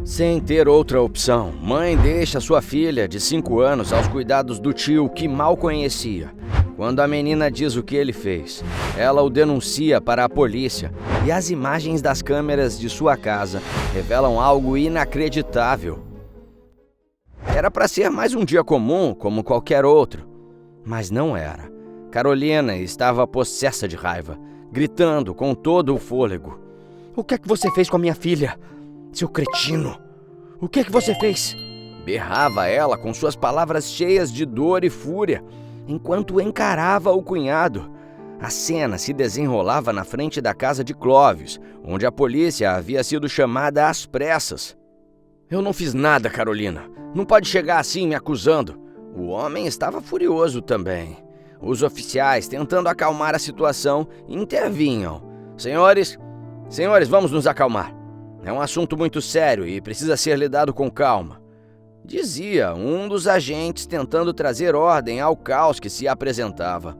Sem ter outra opção, mãe deixa sua filha de 5 anos aos cuidados do tio que mal conhecia. Quando a menina diz o que ele fez, ela o denuncia para a polícia e as imagens das câmeras de sua casa revelam algo inacreditável. Era para ser mais um dia comum, como qualquer outro, mas não era. Carolina estava possessa de raiva, gritando com todo o fôlego. "O que é que você fez com a minha filha? Seu cretino! O que é que você fez?" Berrava ela com suas palavras cheias de dor e fúria, enquanto encarava o cunhado. A cena se desenrolava na frente da casa de Clovis, onde a polícia havia sido chamada às pressas. "Eu não fiz nada, Carolina. Não pode chegar assim me acusando." O homem estava furioso também. Os oficiais, tentando acalmar a situação, intervinham. Senhores, vamos nos acalmar. É um assunto muito sério e precisa ser lidado com calma", dizia um dos agentes, tentando trazer ordem ao caos que se apresentava.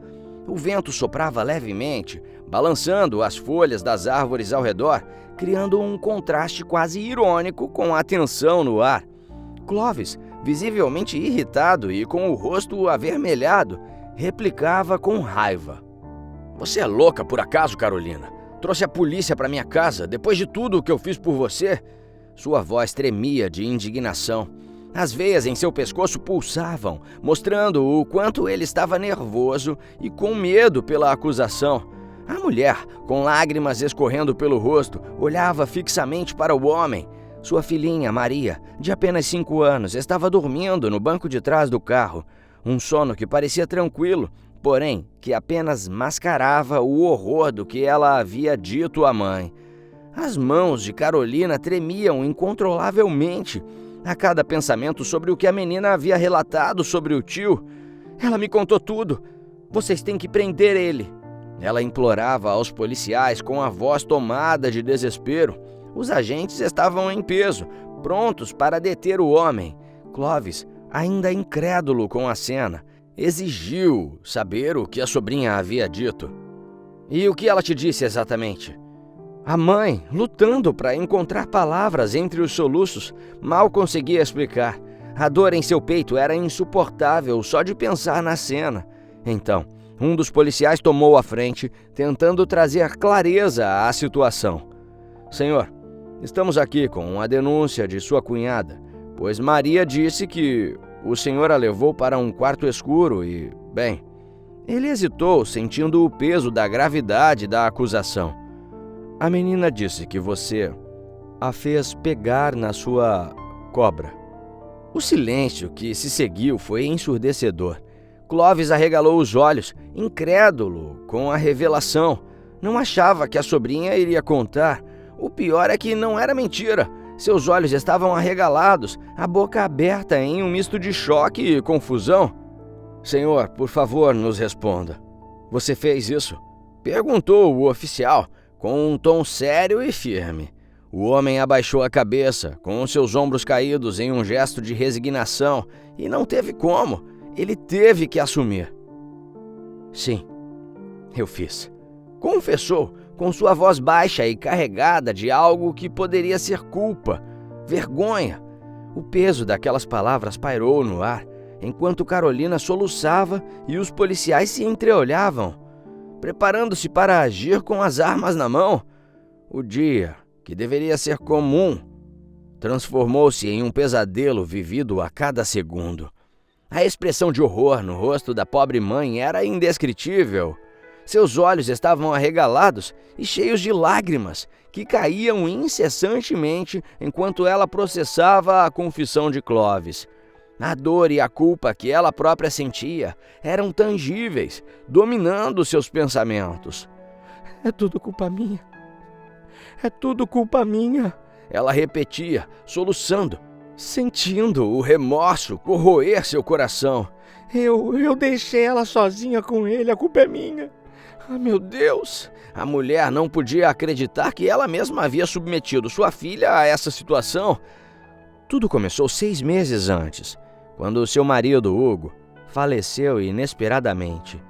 O vento soprava levemente, balançando as folhas das árvores ao redor, criando um contraste quase irônico com a tensão no ar. Clovis, visivelmente irritado e com o rosto avermelhado, replicava com raiva. "Você é louca por acaso, Carolina? Trouxe a polícia para minha casa depois de tudo o que eu fiz por você?" Sua voz tremia de indignação. As veias em seu pescoço pulsavam, mostrando o quanto ele estava nervoso e com medo pela acusação. A mulher, com lágrimas escorrendo pelo rosto, olhava fixamente para o homem. Sua filhinha, Maria, de apenas 5 anos, estava dormindo no banco de trás do carro. Um sono que parecia tranquilo, porém que apenas mascarava o horror do que ela havia dito à mãe. As mãos de Carolina tremiam incontrolavelmente a cada pensamento sobre o que a menina havia relatado sobre o tio. "Ela me contou tudo. Vocês têm que prender ele." Ela implorava aos policiais com a voz tomada de desespero. Os agentes estavam em peso, prontos para deter o homem. Clovis, ainda incrédulo com a cena, exigiu saber o que a sobrinha havia dito. "E o que ela te disse exatamente?" A mãe, lutando para encontrar palavras entre os soluços, mal conseguia explicar. A dor em seu peito era insuportável só de pensar na cena. Então, um dos policiais tomou a frente, tentando trazer clareza à situação. "Senhor, estamos aqui com a denúncia de sua cunhada, pois Maria disse que o senhor a levou para um quarto escuro e, bem..." Ele hesitou, sentindo o peso da gravidade da acusação. "A menina disse que você a fez pegar na sua cobra." O silêncio que se seguiu foi ensurdecedor. Clovis arregalou os olhos, incrédulo com a revelação. Não achava que a sobrinha iria contar. O pior é que não era mentira. Seus olhos estavam arregalados, a boca aberta em um misto de choque e confusão. "Senhor, por favor, nos responda. Você fez isso?" perguntou o oficial, com um tom sério e firme. O homem abaixou a cabeça, com seus ombros caídos em um gesto de resignação, e não teve como. Ele teve que assumir. "Sim, eu fiz", confessou, com sua voz baixa e carregada de algo que poderia ser culpa, vergonha. O peso daquelas palavras pairou no ar, enquanto Carolina soluçava e os policiais se entreolhavam, preparando-se para agir com as armas na mão. O dia, que deveria ser comum, transformou-se em um pesadelo vivido a cada segundo. A expressão de horror no rosto da pobre mãe era indescritível. Seus olhos estavam arregalados e cheios de lágrimas que caíam incessantemente enquanto ela processava a confissão de Clovis. A dor e a culpa que ela própria sentia eram tangíveis, dominando seus pensamentos. "É tudo culpa minha. É tudo culpa minha", ela repetia, soluçando, sentindo o remorso corroer seu coração. Eu deixei ela sozinha com ele, a culpa é minha. Ah, meu Deus!" A mulher não podia acreditar que ela mesma havia submetido sua filha a essa situação. Tudo começou 6 meses antes, quando seu marido, Hugo, faleceu inesperadamente.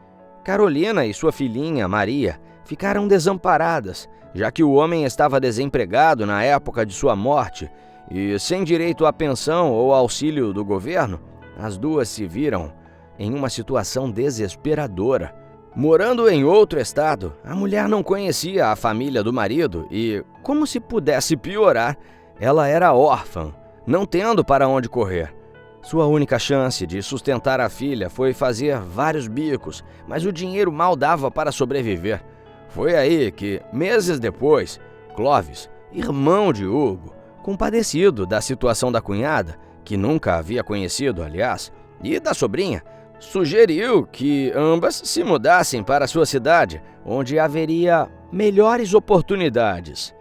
Carolina e sua filhinha, Maria, ficaram desamparadas, já que o homem estava desempregado na época de sua morte e sem direito à pensão ou auxílio do governo, as duas se viram em uma situação desesperadora. Morando em outro estado, a mulher não conhecia a família do marido e, como se pudesse piorar, ela era órfã, não tendo para onde correr. Sua única chance de sustentar a filha foi fazer vários bicos, mas o dinheiro mal dava para sobreviver. Foi aí que, meses depois, Clovis, irmão de Hugo, compadecido da situação da cunhada, que nunca havia conhecido, aliás, e da sobrinha, sugeriu que ambas se mudassem para sua cidade, onde haveria melhores oportunidades.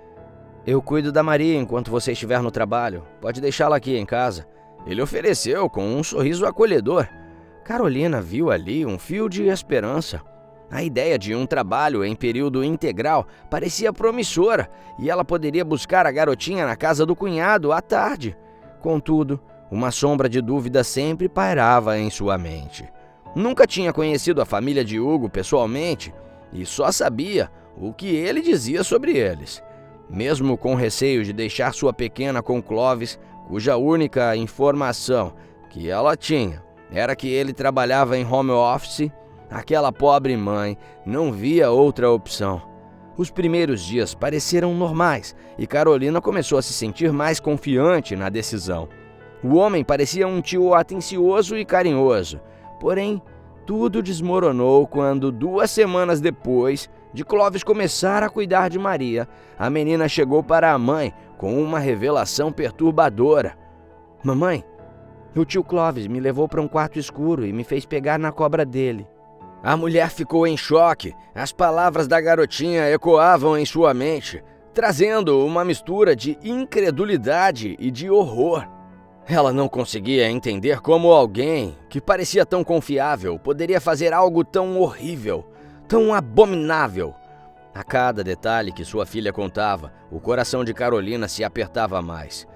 Eu cuido da Maria enquanto você estiver no trabalho. Pode deixá-la aqui em casa. Ele ofereceu com um sorriso acolhedor. Carolina viu ali um fio de esperança. A ideia de um trabalho em período integral parecia promissora e ela poderia buscar a garotinha na casa do cunhado à tarde. Contudo, uma sombra de dúvida sempre pairava em sua mente. Nunca tinha conhecido a família de Hugo pessoalmente e só sabia o que ele dizia sobre eles. Mesmo com receio de deixar sua pequena com Clovis, cuja única informação que ela tinha era que ele trabalhava em home office, aquela pobre mãe não via outra opção. Os primeiros dias pareceram normais e Carolina começou a se sentir mais confiante na decisão. O homem parecia um tio atencioso e carinhoso, porém, tudo desmoronou quando, 2 semanas depois de Clovis começar a cuidar de Maria, a menina chegou para a mãe com uma revelação perturbadora. Mamãe, o tio Clovis me levou para um quarto escuro e me fez pegar na cobra dele. A mulher ficou em choque. As palavras da garotinha ecoavam em sua mente, trazendo uma mistura de incredulidade e de horror. Ela não conseguia entender como alguém que parecia tão confiável poderia fazer algo tão horrível, tão abominável. A cada detalhe que sua filha contava, o coração de Carolina se apertava mais.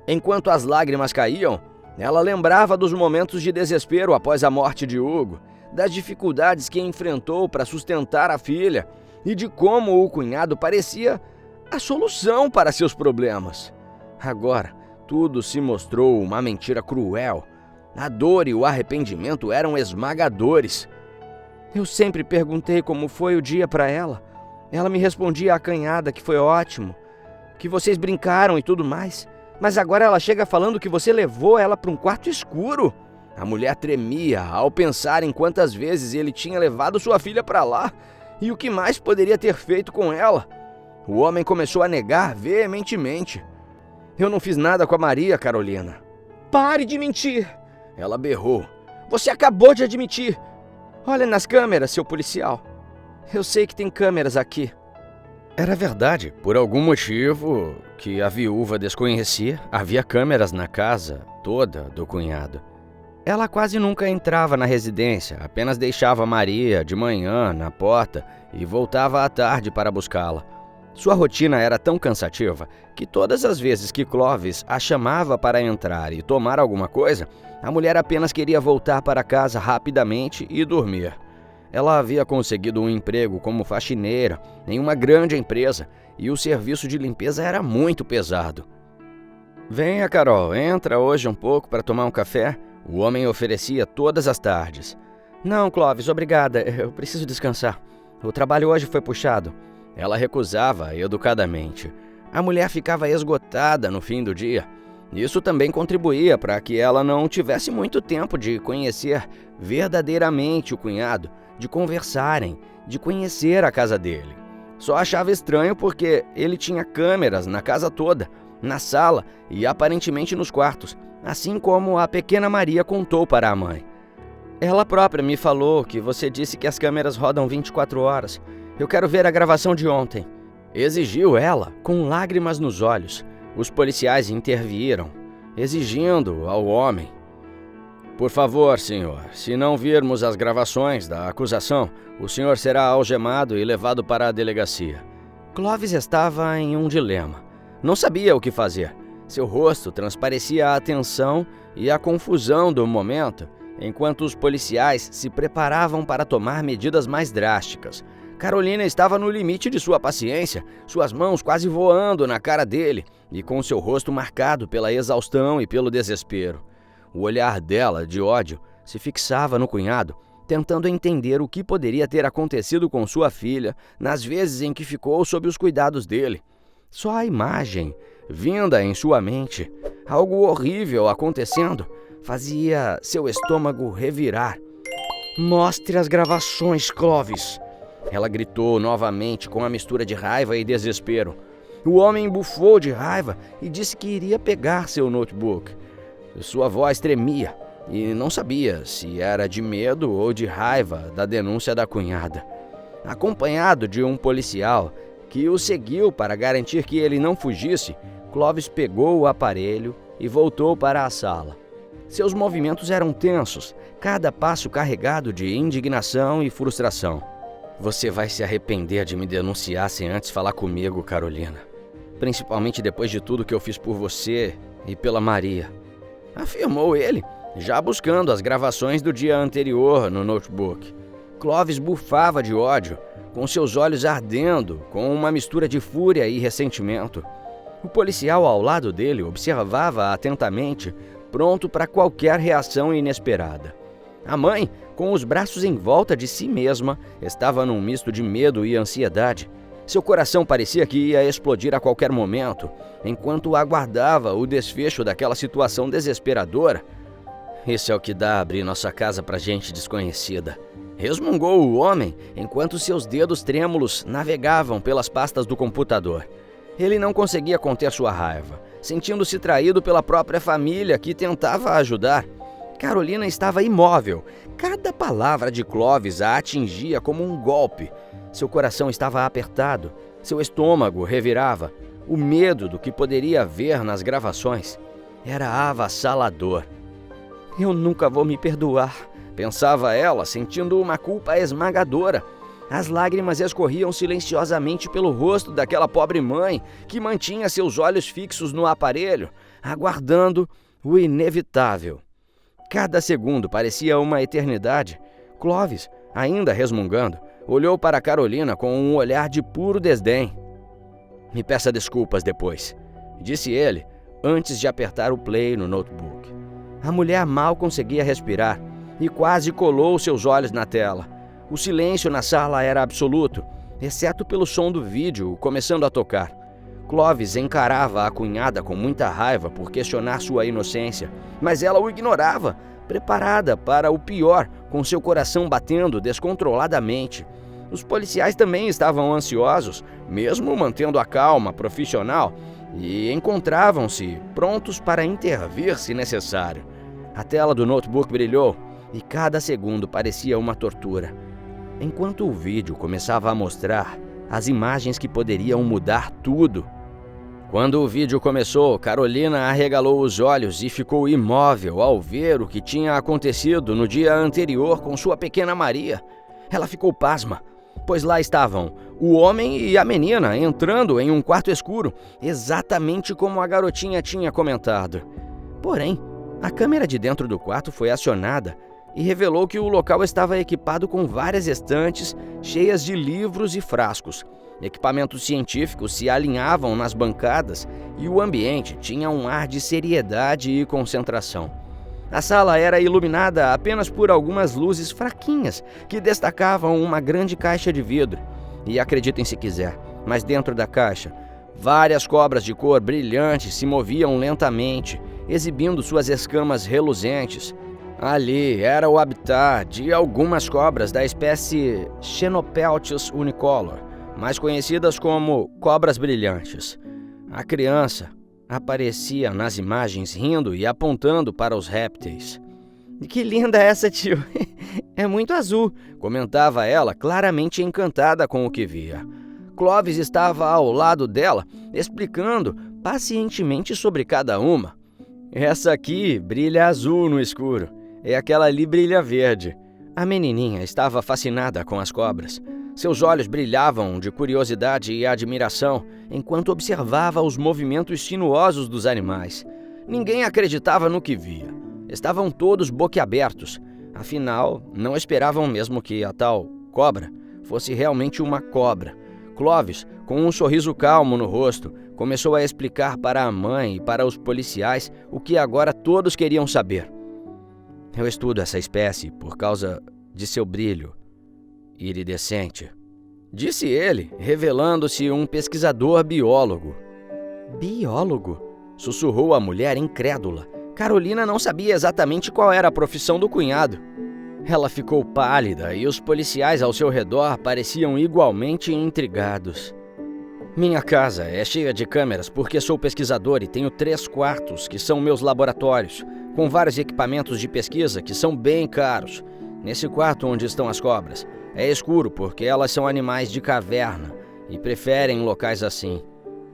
Enquanto as lágrimas caíam, ela lembrava dos momentos de desespero após a morte de Hugo, das dificuldades que enfrentou para sustentar a filha e de como o cunhado parecia a solução para seus problemas. Agora, tudo se mostrou uma mentira cruel. A dor e o arrependimento eram esmagadores. Eu sempre perguntei como foi o dia para ela. Ela me respondia acanhada que foi ótimo, que vocês brincaram e tudo mais. Mas agora ela chega falando que você levou ela para um quarto escuro. A mulher tremia ao pensar em quantas vezes ele tinha levado sua filha para lá e o que mais poderia ter feito com ela. O homem começou a negar veementemente. Eu não fiz nada com a Maria, Carolina. Pare de mentir! Ela berrou. Você acabou de admitir. Olha nas câmeras, seu policial. Eu sei que tem câmeras aqui. Era verdade. Por algum motivo que a viúva desconhecia, havia câmeras na casa toda do cunhado. Ela quase nunca entrava na residência, apenas deixava Maria de manhã na porta e voltava à tarde para buscá-la. Sua rotina era tão cansativa que todas as vezes que Clovis a chamava para entrar e tomar alguma coisa, a mulher apenas queria voltar para casa rapidamente e dormir. Ela havia conseguido um emprego como faxineira em uma grande empresa e o serviço de limpeza era muito pesado. Venha, Carol, entra hoje um pouco para tomar um café. O homem oferecia todas as tardes. Não, Clovis, obrigada, eu preciso descansar. O trabalho hoje foi puxado. Ela recusava educadamente. A mulher ficava esgotada no fim do dia. Isso também contribuía para que ela não tivesse muito tempo de conhecer verdadeiramente o cunhado, de conversarem, de conhecer a casa dele. Só achava estranho porque ele tinha câmeras na casa toda, na sala e aparentemente nos quartos, assim como a pequena Maria contou para a mãe. Ela própria me falou que você disse que as câmeras rodam 24 horas. Eu quero ver a gravação de ontem. Exigiu ela, com lágrimas nos olhos. Os policiais interviram, exigindo ao homem. Por favor, senhor, se não virmos as gravações da acusação, o senhor será algemado e levado para a delegacia. Clovis estava em um dilema. Não sabia o que fazer. Seu rosto transparecia a tensão e a confusão do momento, enquanto os policiais se preparavam para tomar medidas mais drásticas. Carolina estava no limite de sua paciência, suas mãos quase voando na cara dele, e com seu rosto marcado pela exaustão e pelo desespero. O olhar dela, de ódio, se fixava no cunhado, tentando entender o que poderia ter acontecido com sua filha nas vezes em que ficou sob os cuidados dele. Só a imagem, vinda em sua mente, algo horrível acontecendo, fazia seu estômago revirar. "Mostre as gravações, Clovis!" Ela gritou novamente com a mistura de raiva e desespero. O homem bufou de raiva e disse que iria pegar seu notebook. Sua voz tremia e não sabia se era de medo ou de raiva da denúncia da cunhada. Acompanhado de um policial que o seguiu para garantir que ele não fugisse, Clovis pegou o aparelho e voltou para a sala. Seus movimentos eram tensos, cada passo carregado de indignação e frustração. "Você vai se arrepender de me denunciar sem antes falar comigo, Carolina. Principalmente depois de tudo que eu fiz por você e pela Maria", afirmou ele, já buscando as gravações do dia anterior no notebook. Clovis bufava de ódio, com seus olhos ardendo, com uma mistura de fúria e ressentimento. O policial ao lado dele observava atentamente, pronto para qualquer reação inesperada. A mãe, com os braços em volta de si mesma, estava num misto de medo e ansiedade. Seu coração parecia que ia explodir a qualquer momento, enquanto aguardava o desfecho daquela situação desesperadora. "Isso é o que dá abrir nossa casa para gente desconhecida", resmungou o homem, enquanto seus dedos trêmulos navegavam pelas pastas do computador. Ele não conseguia conter sua raiva, sentindo-se traído pela própria família que tentava ajudar. Carolina estava imóvel. Cada palavra de Clovis a atingia como um golpe. Seu coração estava apertado, seu estômago revirava. O medo do que poderia ver nas gravações era avassalador. "Eu nunca vou me perdoar", pensava ela, sentindo uma culpa esmagadora. As lágrimas escorriam silenciosamente pelo rosto daquela pobre mãe que mantinha seus olhos fixos no aparelho, aguardando o inevitável. Cada segundo parecia uma eternidade. Clovis, ainda resmungando, olhou para Carolina com um olhar de puro desdém. "Me peça desculpas depois", disse ele, antes de apertar o play no notebook. A mulher mal conseguia respirar e quase colou seus olhos na tela. O silêncio na sala era absoluto, exceto pelo som do vídeo começando a tocar. Clovis encarava a cunhada com muita raiva por questionar sua inocência, mas ela o ignorava, preparada para o pior, com seu coração batendo descontroladamente. Os policiais também estavam ansiosos, mesmo mantendo a calma profissional, e encontravam-se prontos para intervir se necessário. A tela do notebook brilhou e cada segundo parecia uma tortura. Enquanto o vídeo começava a mostrar as imagens que poderiam mudar tudo. Quando o vídeo começou, Carolina arregalou os olhos e ficou imóvel ao ver o que tinha acontecido no dia anterior com sua pequena Maria. Ela ficou pasma, pois lá estavam o homem e a menina entrando em um quarto escuro, exatamente como a garotinha tinha comentado. Porém, a câmera de dentro do quarto foi acionada e revelou que o local estava equipado com várias estantes cheias de livros e frascos. Equipamentos científicos se alinhavam nas bancadas e o ambiente tinha um ar de seriedade e concentração. A sala era iluminada apenas por algumas luzes fraquinhas que destacavam uma grande caixa de vidro. E acreditem se quiser, mas dentro da caixa, várias cobras de cor brilhante se moviam lentamente, exibindo suas escamas reluzentes. Ali era o habitat de algumas cobras da espécie Xenopeltis unicolor, mais conhecidas como cobras brilhantes. A criança aparecia nas imagens rindo e apontando para os répteis. "Que linda essa, tio! É muito azul", comentava ela, claramente encantada com o que via. Clovis estava ao lado dela, explicando pacientemente sobre cada uma. "Essa aqui brilha azul no escuro, e aquela ali brilha verde." A menininha estava fascinada com as cobras. Seus olhos brilhavam de curiosidade e admiração enquanto observava os movimentos sinuosos dos animais. Ninguém acreditava no que via. Estavam todos boquiabertos. Afinal, não esperavam mesmo que a tal cobra fosse realmente uma cobra, Clovis, com um sorriso calmo no rosto, começou a explicar para a mãe e para os policiais o que agora todos queriam saber. Eu estudo essa espécie por causa de seu brilho iridescente, disse ele, revelando-se um pesquisador biólogo. Biólogo? Sussurrou a mulher incrédula. Carolina não sabia exatamente qual era a profissão do cunhado. Ela ficou pálida e os policiais ao seu redor pareciam igualmente intrigados. Minha casa é cheia de câmeras porque sou pesquisador e tenho 3 quartos que são meus laboratórios, com vários equipamentos de pesquisa que são bem caros. Nesse quarto onde estão as cobras, é escuro porque elas são animais de caverna e preferem locais assim.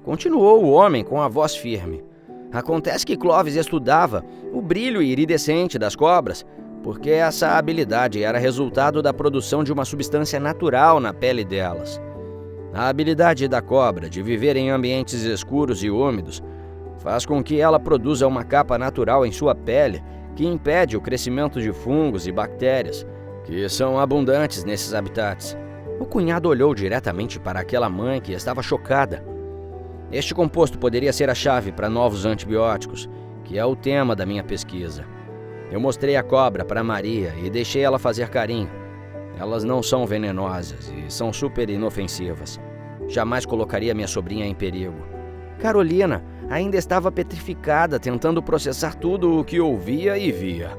Continuou o homem com a voz firme. Acontece que Clovis estudava o brilho iridescente das cobras, porque essa habilidade era resultado da produção de uma substância natural na pele delas. A habilidade da cobra de viver em ambientes escuros e úmidos faz com que ela produza uma capa natural em sua pele que impede o crescimento de fungos e bactérias, que são abundantes nesses habitats. O cunhado olhou diretamente para aquela mãe que estava chocada. Este composto poderia ser a chave para novos antibióticos, que é o tema da minha pesquisa. Eu mostrei a cobra para Maria e deixei ela fazer carinho. Elas não são venenosas e são super inofensivas. Jamais colocaria minha sobrinha em perigo. Carolina ainda estava petrificada, tentando processar tudo o que ouvia e via.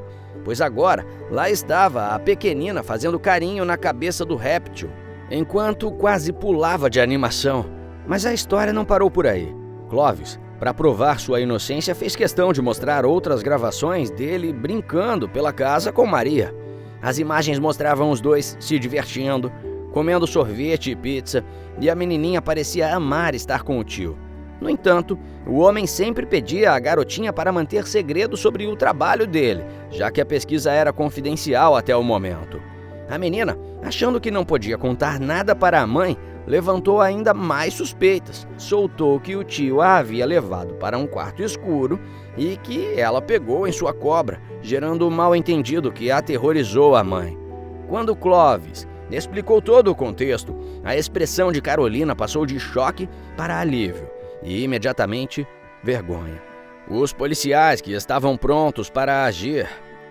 Pois agora, lá estava a pequenina fazendo carinho na cabeça do réptil, enquanto quase pulava de animação. Mas a história não parou por aí. Clovis, para provar sua inocência, fez questão de mostrar outras gravações dele brincando pela casa com Maria. As imagens mostravam os dois se divertindo, comendo sorvete e pizza, e a menininha parecia amar estar com o tio. No entanto, o homem sempre pedia à garotinha para manter segredo sobre o trabalho dele, já que a pesquisa era confidencial até o momento. A menina, achando que não podia contar nada para a mãe, levantou ainda mais suspeitas. Soltou que o tio a havia levado para um quarto escuro e que ela pegou em sua cobra, gerando um mal-entendido que aterrorizou a mãe. Quando Clovis explicou todo o contexto, a expressão de Carolina passou de choque para alívio e, imediatamente, vergonha. Os policiais, que estavam prontos para agir,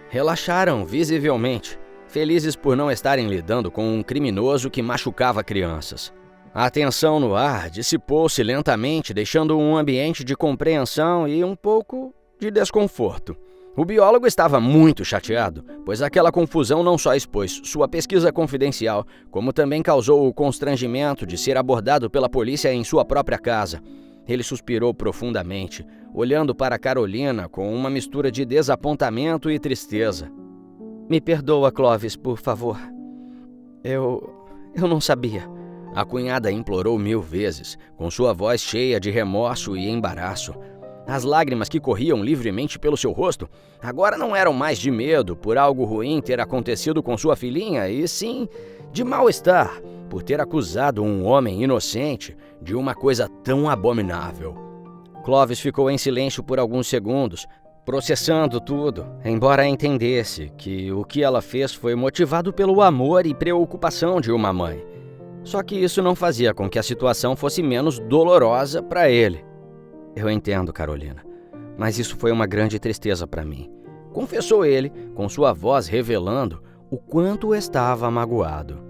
relaxaram visivelmente, felizes por não estarem lidando com um criminoso que machucava crianças. A tensão no ar dissipou-se lentamente, deixando um ambiente de compreensão e um pouco de desconforto. O biólogo estava muito chateado, pois aquela confusão não só expôs sua pesquisa confidencial, como também causou o constrangimento de ser abordado pela polícia em sua própria casa. Ele suspirou profundamente, olhando para Carolina com uma mistura de desapontamento e tristeza. Me perdoa, Clovis, por favor. Eu não sabia. A cunhada implorou 1000 vezes, com sua voz cheia de remorso e embaraço. As lágrimas que corriam livremente pelo seu rosto agora não eram mais de medo por algo ruim ter acontecido com sua filhinha, e sim de mal-estar por ter acusado um homem inocente de uma coisa tão abominável. Clovis ficou em silêncio por alguns segundos, processando tudo, embora entendesse que o que ela fez foi motivado pelo amor e preocupação de uma mãe. Só que isso não fazia com que a situação fosse menos dolorosa para ele. Eu entendo, Carolina, mas isso foi uma grande tristeza para mim, confessou ele, com sua voz revelando o quanto estava magoado.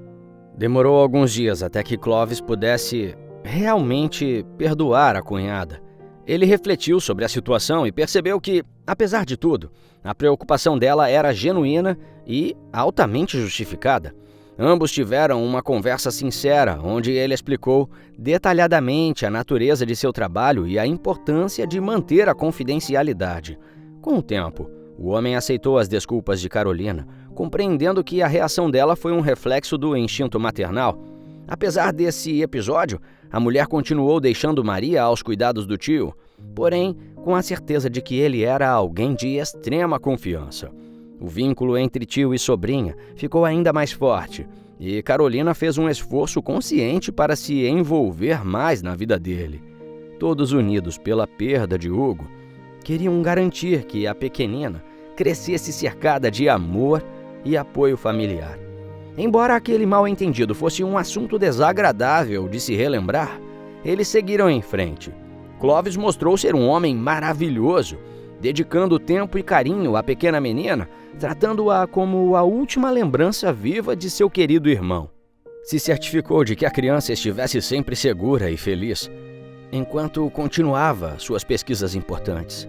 Demorou alguns dias até que Clovis pudesse realmente perdoar a cunhada. Ele refletiu sobre a situação e percebeu que, apesar de tudo, a preocupação dela era genuína e altamente justificada. Ambos tiveram uma conversa sincera, onde ele explicou detalhadamente a natureza de seu trabalho e a importância de manter a confidencialidade. Com o tempo, o homem aceitou as desculpas de Carolina, compreendendo que a reação dela foi um reflexo do instinto maternal. Apesar desse episódio, a mulher continuou deixando Maria aos cuidados do tio, porém com a certeza de que ele era alguém de extrema confiança. O vínculo entre tio e sobrinha ficou ainda mais forte, e Carolina fez um esforço consciente para se envolver mais na vida dele. Todos unidos pela perda de Hugo, queriam garantir que a pequenina crescesse cercada de amor e apoio familiar. Embora aquele mal-entendido fosse um assunto desagradável de se relembrar, eles seguiram em frente. Clovis mostrou ser um homem maravilhoso, dedicando tempo e carinho à pequena menina, tratando-a como a última lembrança viva de seu querido irmão. Se certificou de que a criança estivesse sempre segura e feliz, enquanto continuava suas pesquisas importantes.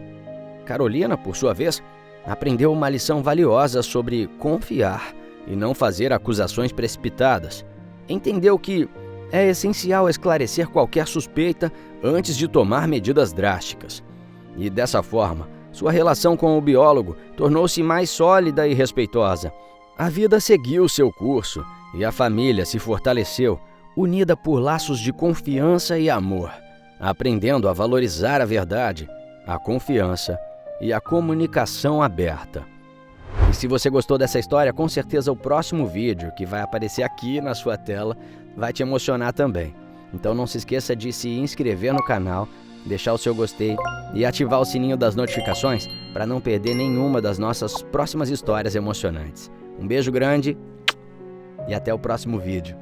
Carolina, por sua vez, aprendeu uma lição valiosa sobre confiar e não fazer acusações precipitadas. Entendeu que é essencial esclarecer qualquer suspeita antes de tomar medidas drásticas. E dessa forma, sua relação com o biólogo tornou-se mais sólida e respeitosa. A vida seguiu seu curso e a família se fortaleceu, unida por laços de confiança e amor, aprendendo a valorizar a verdade, a confiança e a comunicação aberta. E se você gostou dessa história, com certeza o próximo vídeo que vai aparecer aqui na sua tela vai te emocionar também. Então não se esqueça de se inscrever no canal, deixar o seu gostei e ativar o sininho das notificações para não perder nenhuma das nossas próximas histórias emocionantes. Um beijo grande e até o próximo vídeo.